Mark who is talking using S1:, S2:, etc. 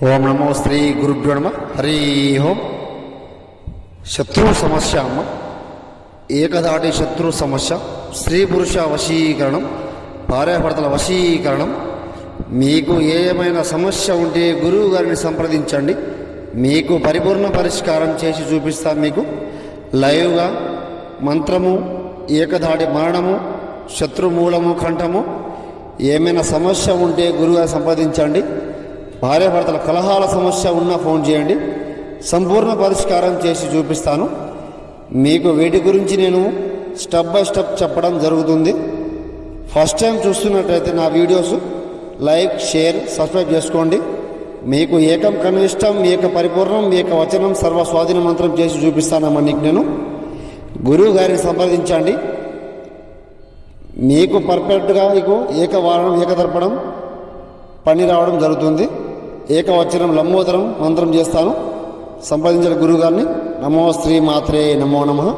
S1: ఓం నమో శ్రీ గురుభ్యో నమః. హరి ఓం. శత్రు సమస్య అమ్మ, ఏకధాటి శత్రు సమస్య, స్త్రీ పురుష వశీకరణం, భార్యాభర్తల వశీకరణం. మీకు ఏమైనా సమస్య ఉంటే గురువు గారిని సంప్రదించండి, మీకు పరిపూర్ణ పరిష్కారం చేసి చూపిస్తాను. మీకు లైవ్గా మంత్రము, ఏకధాటి మరణము, శత్రుమూలము, కంఠము, ఏమైనా సమస్య ఉంటే గురువుగారు సంప్రదించండి. భార్యాభర్తల కలహాల సమస్య ఉన్నా ఫోన్ చేయండి, సంపూర్ణ పరిష్కారం చేసి చూపిస్తాను. మీకు వీటి గురించి నేను స్టెప్ బై స్టెప్ చెప్పడం జరుగుతుంది. ఫస్ట్ టైం చూస్తున్నట్లయితే నా వీడియోస్ లైక్, షేర్, సబ్స్క్రైబ్ చేసుకోండి. మీకు ఏకం కనిష్టం, ఏక పరిపూర్ణం, ఏక వచనం, సర్వ స్వాధీన మంత్రం చేసి చూపిస్తానమ్మా. నీకు నేను గురువు గారిని సంప్రదించండి. మీకు పర్ఫెక్ట్గా మీకు ఏకవారణం, ఏకదర్పణం పని రావడం జరుగుతుంది. ఏకవచనం, లంబోదరం మంత్రం చేస్తాను. సంప్రదించిన గురువు గారిని. నమో శ్రీ మాత్రే నమో నమః.